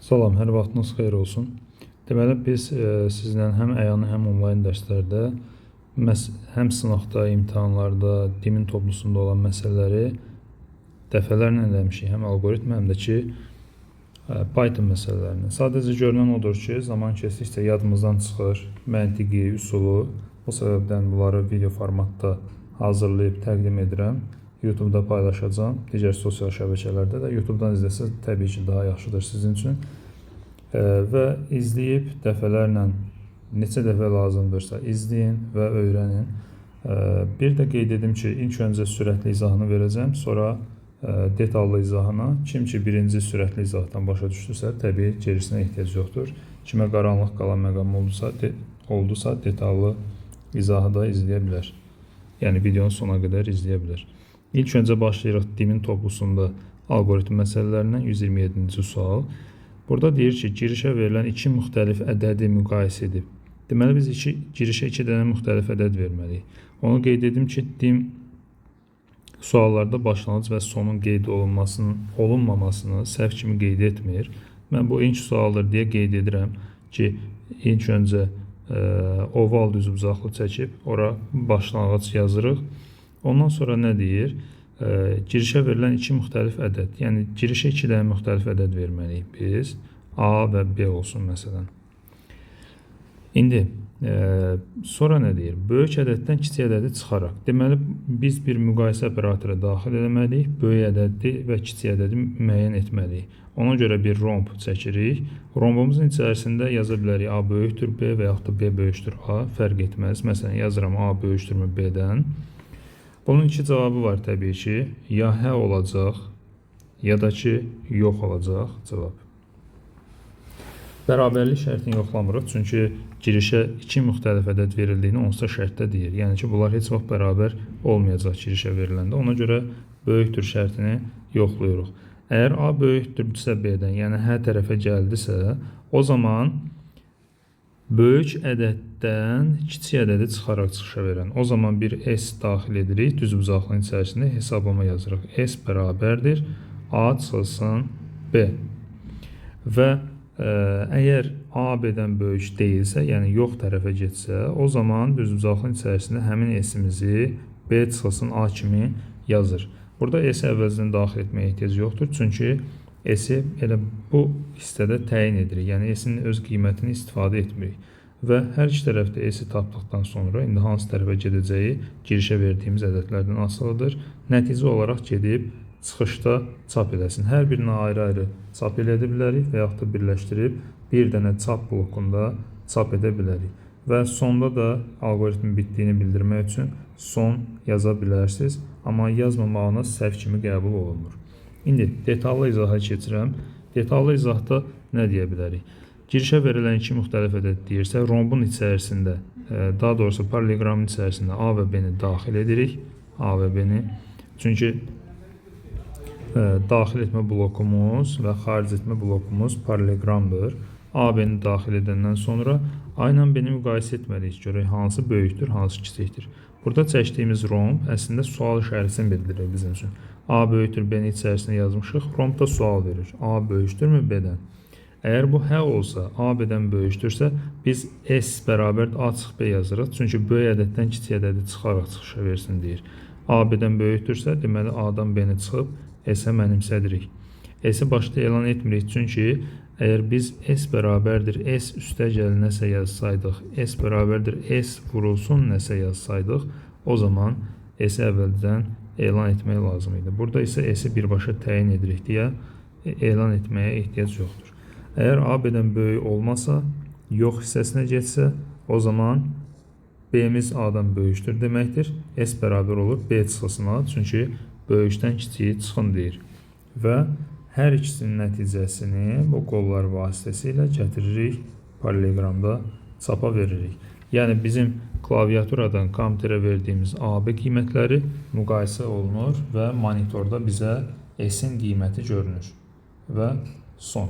Salam, hər vaxtınız xeyir olsun. Deməli, biz sizlə həm əyani, həm onlayn dərslərdə, həm sınaqda, imtahanlarda, dimin toplusunda olan məsələləri dəfələrlə eləmişik. Həm algoritm, həm də ki, Python məsələlərini. Sadəcə görünən odur ki, zaman keçdikcə yadımızdan çıxır, məntiqi, üsulu. Bu səbəbdən bunları video formatda hazırlayıb təqdim edirəm. YouTube-da paylaşacağam, digər sosial şəbəkələrdə də. YouTube-dan izləsəz təbii ki, daha yaxşıdır sizin üçün. Və izləyib dəfələrlə, neçə dəfə lazımdırsa izləyin və öyrənin. Bir də qeyd edim ki, ilk öncə sürətli izahını verəcəm, sonra detallı izahına. Kim ki birinci sürətli izahdan başa düşdüsə, təbii gerisinə ehtiyac yoxdur. Kimə qaranlıq qalan məqam oldusa detallı izahı da izləyə bilər. Yəni videonun sona qədər izləyə bilər. İlk öncə başlayırıq dimin toplusunda algoritm məsələlərindən 127-ci sual. Burada deyir ki, girişə verilən iki müxtəlif ədədi müqayisə edib. Deməli, biz girişə iki dənə müxtəlif ədəd verməliyik. Onu qeyd edim ki, dim suallarda başlanğıc və sonun qeyd olunmamasını səhv kimi qeyd etmir. Mən bu ilk sualdır deyə qeyd edirəm ki, ilk öncə oval düzbucaqlı çəkib, ora başlanğıc yazırıq. Ondan sonra nə deyir? Girişə verilən iki müxtəlif ədəd. Yəni, girişə iki dənə müxtəlif ədəd verməliyik biz. A və B olsun məsələn. İndi, sonra nə deyir? Böyük ədəddən kiçik ədədi çıxaraq. Deməli, biz bir müqayisə operatoru daxil etməliyik. Böyük ədədi və kiçik ədədi müəyyən etməliyik. Ona görə bir romb çəkirik. Rombumuzun içərisində yaza bilərik A böyükdür B və yaxud da B böyükdür A. Fərq etməz. Məsələn, yazıram A böyükdürmü B-dən. Bunun iki cavabı var təbii ki. Ya hə olacaq, ya da ki, yox olacaq cavab. Bərabərlik şərtini yoxlamırıq. Çünki girişə iki müxtəlif ədəd verildiyini onsuz da şərtdə deyir. Yəni ki, bunlar heç vaxt bərabər olmayacaq girişə veriləndə. Ona görə böyükdür şərtini yoxlayırıq. Əgər A böyükdürsə B-dən, yəni hə tərəfə gəldisə, o zaman böyük ədəddən kiçik ədədi çıxaraq çıxışa verən. O zaman bir S daxil edirik. Düzbucaqlının içərisində hesablama yazırıq. S bərabərdir A çıxılsın B. Və əgər A B-dən böyük deyilsə, yəni yox tərəfə getsə, o zaman düzbucaqlının içərisində həmin S-imizi B çıxılsın A kimi yazır. Burada S əvəzinə daxil etməyə ehtiyac yoxdur. Çünki S-i elə bu hissədə təyin edirik. Yəni S-in öz qiymətini istifadə etmirik. Və hər iki tərəfdə S-i tapdıqdan sonra indi hansı tərəfə gedəcəyi girişə verdiyimiz ədədlərdən asılıdır. Nəticə olaraq gedib çıxışda çap edəsin. Hər birini ayrı-ayrı çap edə bilərik və yaxud da birləşdirib bir dənə çap blokunda çap edə bilərik. Və sonda da algoritmin bitdiyini bildirmək üçün son yaza bilərsiniz. Amma yazmamağınız səhv kimi qəbul olunmur. İndi detallı izaha keçirəm. Detallı izahda nə deyə bilərik? Girişə verilən iki müxtəlif ədəd deyirsə, rombun içərisində, daha doğrusu paralleqramın içərisində A və B-ni daxil edirik. A və B-ni. Çünki daxil etmə blokumuz və xaric etmə blokumuz paralleqramdır. A, B-ni daxil edəndən sonra A ilə B-ni müqayisə etməliyik. Görək hansı böyükdür, hansı kiçikdir. Burada çəkdiyimiz romb əslində sual işarəsini bildirir bizim üçün. A böyükdür B-ni içərisində yazmışıq. Romb da sual verir. A böyükdürmü B-dən? Əgər bu hə olsa, A B-dən böyükdürsə, biz S bərabər A çıx B yazırıq. Çünki böyük ədəddən kiçik ədədi çıxaraq çıxışa versin deyir. A B-dən böyükdürsə, deməli A-dan B-ni çıxıb S-ə mənimsədirik. S-i başda elan etmirik. Çünki əgər biz S bərabərdir S üstəgəl nəsə yazsaydıq, S bərabərdir S vurulsun nəsə yazsaydıq, o zaman S-i əvvəldən elan etmək lazım idi. Burada isə S-i birbaşa təyin edirik deyə elan etməyə ehtiyac yoxdur. Əgər A B-dən böyük olmasa, yox hissəsinə getsə, o zaman B-miz A-dan böyükdür deməkdir. S bərabər olur B çıxılsın A, çünki böyükdən kiçiyi çıxın deyir. Və hər ikisinin nəticəsini bu qollar vasitəsilə gətiririk, paralleqramda çapa veririk. Yəni bizim klaviaturadan kompüterə verdiyimiz AB qiymətləri müqayisə olunur və monitorda bizə S-in qiyməti görünür. Və son.